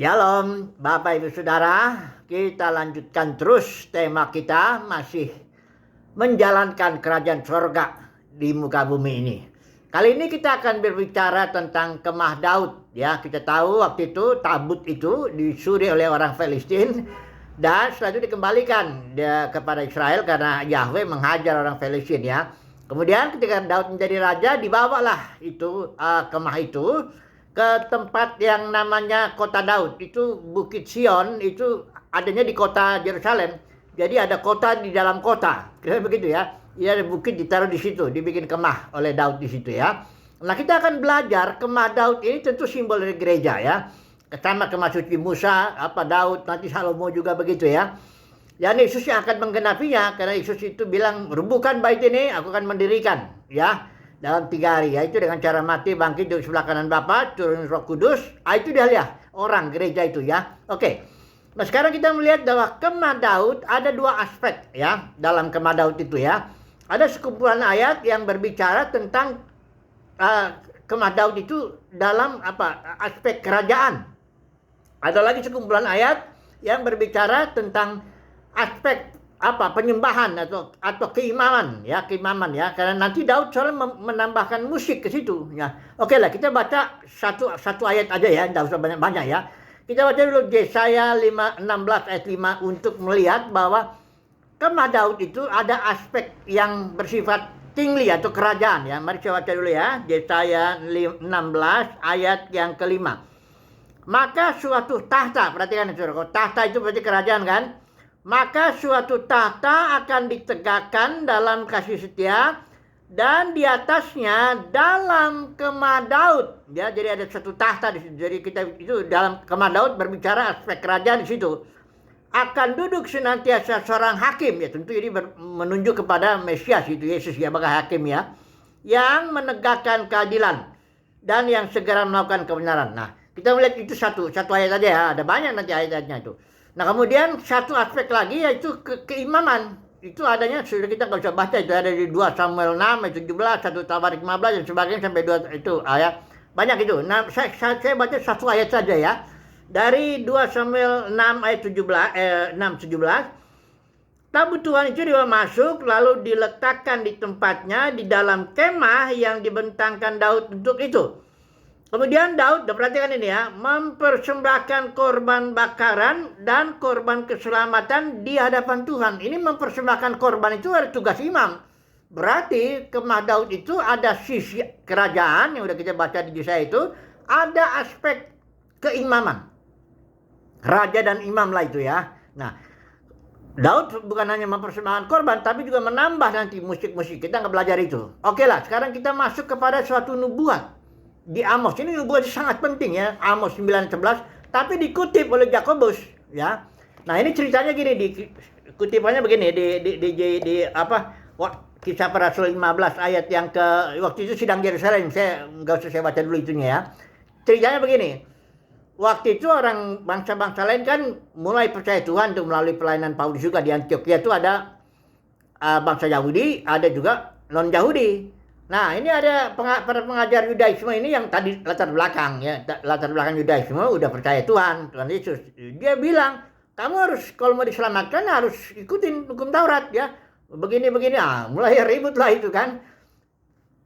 Shalom Bapak Ibu Saudara, kita lanjutkan terus tema kita masih menjalankan kerajaan surga di muka bumi ini. Kali ini kita akan berbicara tentang kemah Daud. Ya, kita tahu waktu itu tabut itu dicuri oleh orang Filistin dan setelah itu dikembalikan kepada Israel karena Yahweh menghajar orang Filistin ya. Kemudian ketika Daud menjadi raja, dibawalah itu kemah itu ke tempat yang namanya kota Daud. Itu Bukit Sion, itu adanya di kota Yerusalem. Jadi ada kota di dalam kota, kira begitu ya. Ya, ada bukit ditaruh di situ, dibikin kemah oleh Daud di situ ya. Nah, kita akan belajar kemah Daud ini tentu simbol dari gereja ya. Sama kemah suci Musa, Daud, nanti Salomo juga begitu ya. Dan Yesus yang akan menggenapinya, karena Yesus itu bilang, "Rubuhkan bait ini, aku akan mendirikan." Ya, dalam 3 hari, yaitu dengan cara mati, bangkit di sebelah kanan Bapa, turun Roh Kudus. Itu dia lihat orang gereja itu ya. Oke. Nah, sekarang kita melihat bahwa kemah Daud ada 2 aspek ya dalam kemah Daud itu ya. Ada sekumpulan ayat yang berbicara tentang kemah Daud itu dalam aspek kerajaan. Ada lagi sekumpulan ayat yang berbicara tentang aspek penyembahan atau keimaman ya, karena nanti Daud selalu menambahkan musik ke situ ya. Oke lah, kita baca satu ayat aja ya, tidak usah banyak-banyak ya. Kita baca dulu Yesaya 16 ayat 5 untuk melihat bahwa kemah Daud itu ada aspek yang bersifat tinggi atau kerajaan ya. Mari kita baca dulu ya, Yesaya 16 ayat yang kelima. Maka suatu tahta, perhatikan itu, tahta itu berarti kerajaan kan? Maka suatu tahta akan ditegakkan dalam kasih setia, dan di atasnya dalam kemah Daud. Ya, jadi ada satu tahta di situ. Jadi kita itu dalam kemah Daud berbicara aspek kerajaan di situ. Akan duduk senantiasa seorang hakim, ya tentu ini menunjuk kepada Mesias itu, Yesus ya, sebagai hakim ya, yang menegakkan keadilan dan yang segera melakukan kebenaran. Nah, kita melihat itu satu ayat aja ya, ada banyak nanti ayat-ayatnya itu. Nah, kemudian satu aspek lagi yaitu keimaman. Itu adanya, sudah kita nggak usah baca, itu ada di 2 Samuel 6 ayat 17, 1 Tawarik 15 dan sebagainya sampai 2 itu ayat. Banyak itu. Nah, saya baca satu ayat saja ya. Dari 2 Samuel 6 ayat 17, tabut Tuhan itu dibawa masuk lalu diletakkan di tempatnya di dalam kemah yang dibentangkan Daud untuk itu. Kemudian Daud, perhatikan ini ya, mempersembahkan korban bakaran dan korban keselamatan di hadapan Tuhan. Ini mempersembahkan korban itu ada tugas imam. Berarti kemah Daud itu ada sisi kerajaan yang udah kita baca di Yesaya itu, ada aspek keimaman. Raja dan imam lah itu ya. Nah, Daud bukan hanya mempersembahkan korban, tapi juga menambah nanti musik-musik. Kita nggak belajar itu. Oke lah, sekarang kita masuk kepada suatu nubuat. Di Amos, ini nubuat sangat penting ya, Amos 9:11, tapi dikutip oleh Yakobus ya. Nah, ini ceritanya gini, kutipannya begini di Kisah Para Rasul 15 ayat yang waktu itu sidang Yerusalem. Saya nggak usah saya baca dulu itunya ya. Ceritanya begini. Waktu itu orang bangsa-bangsa lain kan mulai percaya Tuhan untuk melalui pelayanan Paulus juga. Di Antioquia itu ada bangsa Yahudi, ada juga non-Yahudi. Nah, ini ada para pengajar Yudaisme ini yang tadi latar belakang Yudaisme udah percaya Tuhan Yesus. Dia bilang, kamu harus kalau mau diselamatkan harus ikutin hukum Taurat ya. Begini, mulai ribut lah itu kan.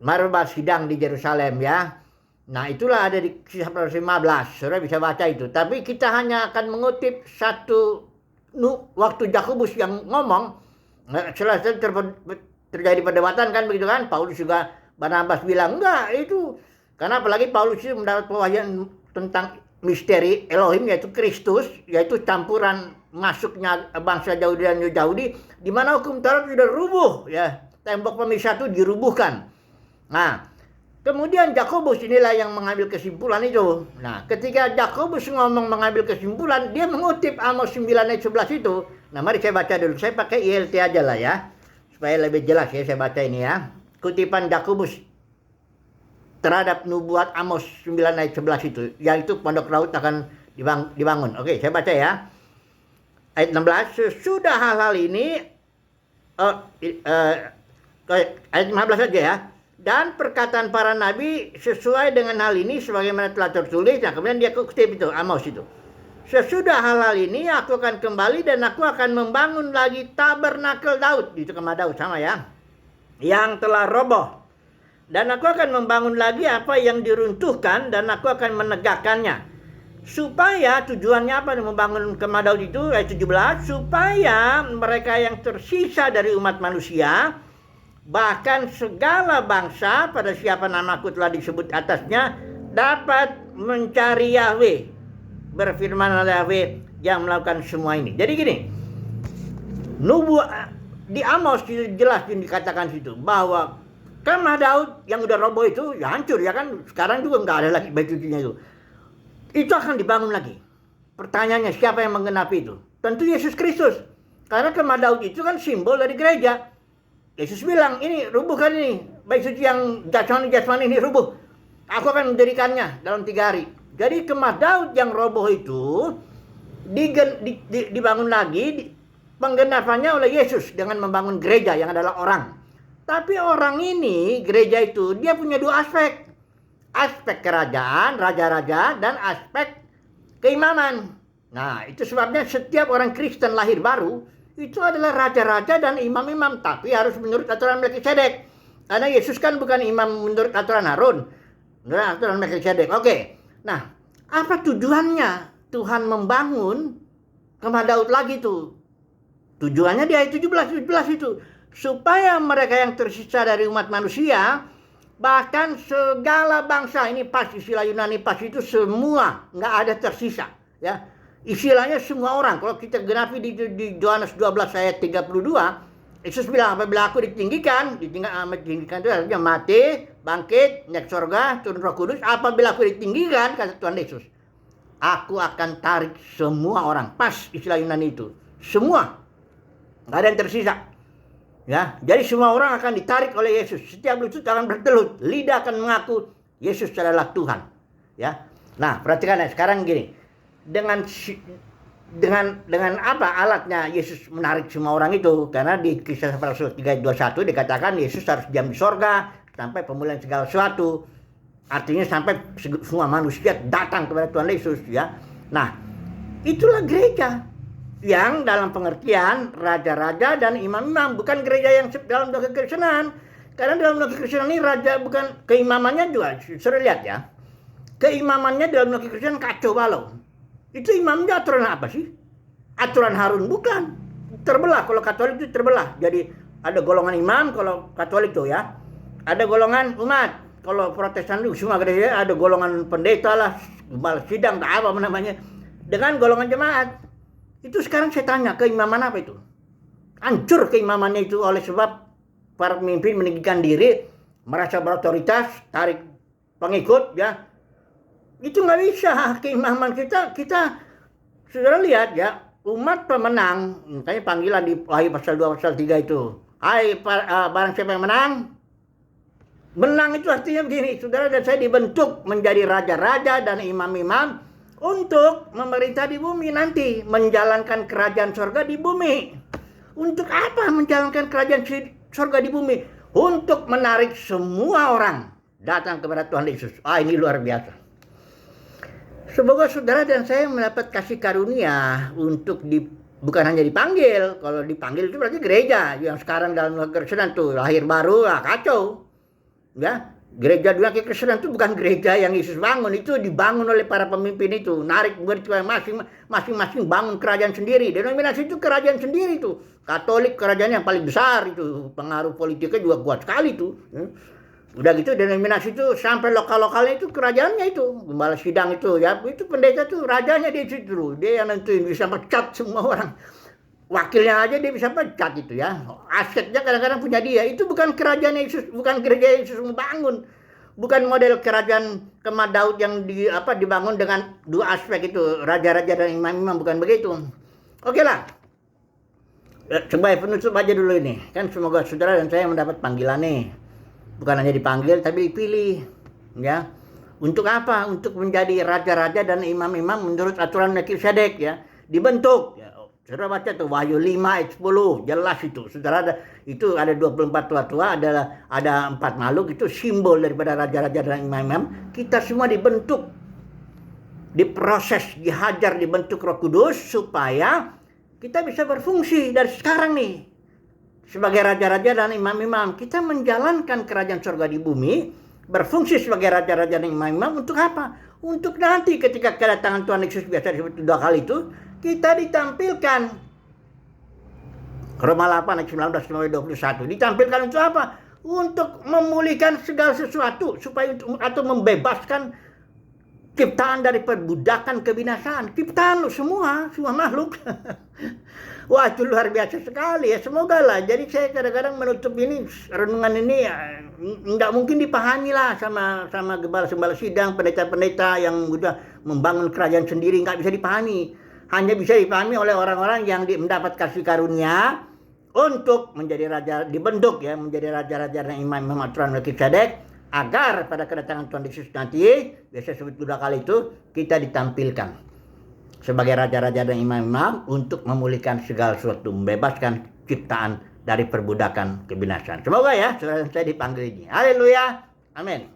Mari bahas sidang di Yerusalem ya. Nah, itulah ada di Kisah Para Rasul 15. Saudara bisa baca itu. Tapi kita hanya akan mengutip satu waktu Yakobus yang ngomong. Setelah terjadi perdebatan kan begitu kan. Paulus juga, Barnabas bilang enggak itu. Karena apalagi Paulus itu mendapat pewahyuan tentang misteri Elohim, yaitu Kristus, yaitu campuran masuknya bangsa Yahudi dan Yahudi, di mana hukum Taurat sudah rubuh ya. Tembok pemisah itu dirubuhkan. Nah, kemudian Yakobus inilah yang mengambil kesimpulan itu. Nah, ketika Yakobus ngomong mengambil kesimpulan, dia mengutip Amos 9 ayat 11 itu. Nah, mari saya baca dulu. Saya pakai ILT aja lah ya, supaya lebih jelas ya, saya baca ini ya. Kutipan Yakobus terhadap nubuat Amos 9 ayat 11 itu, yaitu pondok Daud akan dibangun. Oke, saya baca ya. Ayat 16, sesudah hal-hal ini, ayat 15 saja ya. Dan perkataan para nabi sesuai dengan hal ini sebagaimana telah tertulis. Nah, kemudian dia kutip itu, Amos itu. Sesudah hal ini aku akan kembali dan aku akan membangun lagi tabernakel Daud. Itu kemah Daud sama ya. Yang telah roboh. Dan aku akan membangun lagi apa yang diruntuhkan dan aku akan menegakkannya. Supaya tujuannya apa membangun kemah Daud itu ayat 17. Supaya mereka yang tersisa dari umat manusia, bahkan segala bangsa pada siapa namaku telah disebut atasnya, dapat mencari Yahweh. Berfirman Yahweh yang melakukan semua ini. Jadi gini, di Amos jelas dikatakan situ bahwa kemah Daud yang udah roboh itu ya hancur ya kan. Sekarang juga nggak ada lagi bait sucinya itu. Itu akan dibangun lagi. Pertanyaannya siapa yang menggenapi itu? Tentu Yesus Kristus. Karena kemah Daud itu kan simbol dari gereja. Yesus bilang ini rubuhkan ini bait suci yang jasmani ini rubuh. Aku akan mendirikannya dalam 3 hari. Jadi kemah Daud yang roboh itu dibangun lagi, penggenapannya oleh Yesus dengan membangun gereja yang adalah orang. Tapi orang ini, gereja itu, dia punya 2 aspek. Aspek kerajaan, raja-raja, dan aspek keimaman. Nah, itu sebabnya setiap orang Kristen lahir baru, itu adalah raja-raja dan imam-imam. Tapi harus menurut aturan Melkisedek. Karena Yesus kan bukan imam menurut aturan Harun. Menurut aturan Melkisedek. Oke. Nah, apa tujuannya Tuhan membangun kemah Daud lagi tuh? Tujuannya di ayat 17 itu. Supaya mereka yang tersisa dari umat manusia, bahkan segala bangsa, ini pas istilah Yunani pas itu semua, nggak ada tersisa. Ya, istilahnya semua orang. Kalau kita genapi di Yohanes 12 ayat 32, Yesus bilang apabila aku ditinggikan itu artinya mati, bangkit, naik surga, turun Roh Kudus. Apabila aku ditinggikan, kata Tuhan Yesus, aku akan tarik semua orang. Pas istilah Yunani itu, semua, nggak ada yang tersisa. Ya, jadi semua orang akan ditarik oleh Yesus. Setiap lutut akan bertelut, lidah akan mengaku Yesus adalah Tuhan. Ya, nah perhatikan ya sekarang gini, dengan apa alatnya Yesus menarik semua orang itu? Karena di Kisah Para Rasul 3:21 dikatakan Yesus harus diam di sorga sampai pemulihan segala sesuatu. Artinya sampai semua manusia datang kepada Tuhan Yesus ya. Nah, itulah gereja yang dalam pengertian raja-raja dan imam-imam, bukan gereja yang dalam logika kekristenan. Karena dalam logika kekristenan ini raja bukan keimamannya juga, sudah lihat ya. Keimamannya dalam logika kekristenan kacau balau. Itu imamnya aturan apa sih? Aturan Harun bukan. Terbelah, kalau Katolik itu terbelah. Jadi ada golongan imam kalau Katolik itu ya. Ada golongan umat. Kalau Protestan itu semua gereja ada golongan pendeta lah, gembala sidang, apa namanya. Dengan golongan jemaat. Itu sekarang saya tanya, keimaman apa itu? Hancur keimamannya itu oleh sebab para pemimpin meninggikan diri, merasa berotoritas, tarik pengikut ya. Itu nggak bisa keimaman kita sudah lihat ya, umat pemenang. Makanya panggilan di Wahyu pasal 2 pasal 3 itu, hai barang siapa yang menang itu artinya begini, saudara dan saya dibentuk menjadi raja-raja dan imam-imam untuk memerintah di bumi nanti, menjalankan kerajaan surga di bumi. Untuk apa menjalankan kerajaan surga di bumi? Untuk menarik semua orang datang kepada Tuhan Yesus. Ini luar biasa. Semoga saudara dan saya mendapat kasih karunia untuk bukan hanya dipanggil. Kalau dipanggil itu berarti gereja yang sekarang dalam kekristenan tuh lahir baru, kacau. Ya, gereja dua kekristenan itu bukan gereja yang Yesus bangun, itu dibangun oleh para pemimpin itu, narik murid masing-masing bangun kerajaan sendiri. Denominasi itu kerajaan sendiri tuh. Katolik kerajaan yang paling besar itu, pengaruh politiknya juga kuat sekali tuh. Udah gitu denominasi itu sampai lokal-lokalnya itu kerajaannya itu, gembala sidang itu ya, itu pendeta tuh rajanya di situ, dia yang nentuin, bisa pecat semua orang. Wakilnya aja dia bisa pecat itu ya. Asetnya kadang-kadang punya dia. Itu bukan kerajaan Yesus, bukan gereja Yesus membangun. Bukan model kerajaan kemah Daud yang dibangun dengan 2 aspek itu, raja-raja dan imam-imam, bukan begitu. Oke lah. Sebagai penutup aja dulu ini. Kan semoga saudara dan saya mendapat panggilan nih. Bukan hanya dipanggil tapi dipilih, ya. Untuk apa? Untuk menjadi raja-raja dan imam-imam menurut aturan Melkisedek ya. Dibentuk. Ya. Saudara baca tuh Wahyu 5 ayat 10, jelas itu. Saudara itu ada 24 tua-tua, ada 4 makhluk, itu simbol daripada raja-raja dan imam-imam. Kita semua dibentuk diproses, dihajar, dibentuk Roh Kudus supaya kita bisa berfungsi dari sekarang nih. Sebagai raja-raja dan imam-imam, kita menjalankan kerajaan surga di bumi, berfungsi sebagai raja-raja dan imam-imam untuk apa? Untuk nanti ketika kedatangan Tuhan Yesus, biasa disebut 2 kali itu, kita ditampilkan. Roma 8 ayat 19 sampai 21. Ditampilkan untuk apa? Untuk memulihkan segala sesuatu supaya atau membebaskan ciptaan dari perbudakan kebinasaan. Ciptaan lo semua makhluk. Wah, itu luar biasa sekali ya. Semoga lah. Jadi saya kadang-kadang menutup ini, renungan ini ya, nggak mungkin dipahami lah sama gembala-gembala sidang, pendeta-pendeta yang udah membangun kerajaan sendiri, nggak bisa dipahami. Hanya bisa dipahami oleh orang-orang yang mendapat kasih karunia untuk menjadi raja, dibentuk ya, menjadi raja-raja dan imam-imam aturan Melkisedek, agar pada kedatangan Tuhan Yesus nanti, biasa sebut 2 kali itu, kita ditampilkan sebagai raja-raja dan imam-imam untuk memulihkan segala sesuatu, membebaskan ciptaan dari perbudakan kebinasaan. Semoga ya, saudara saya dipanggil ini. Haleluya. Amin.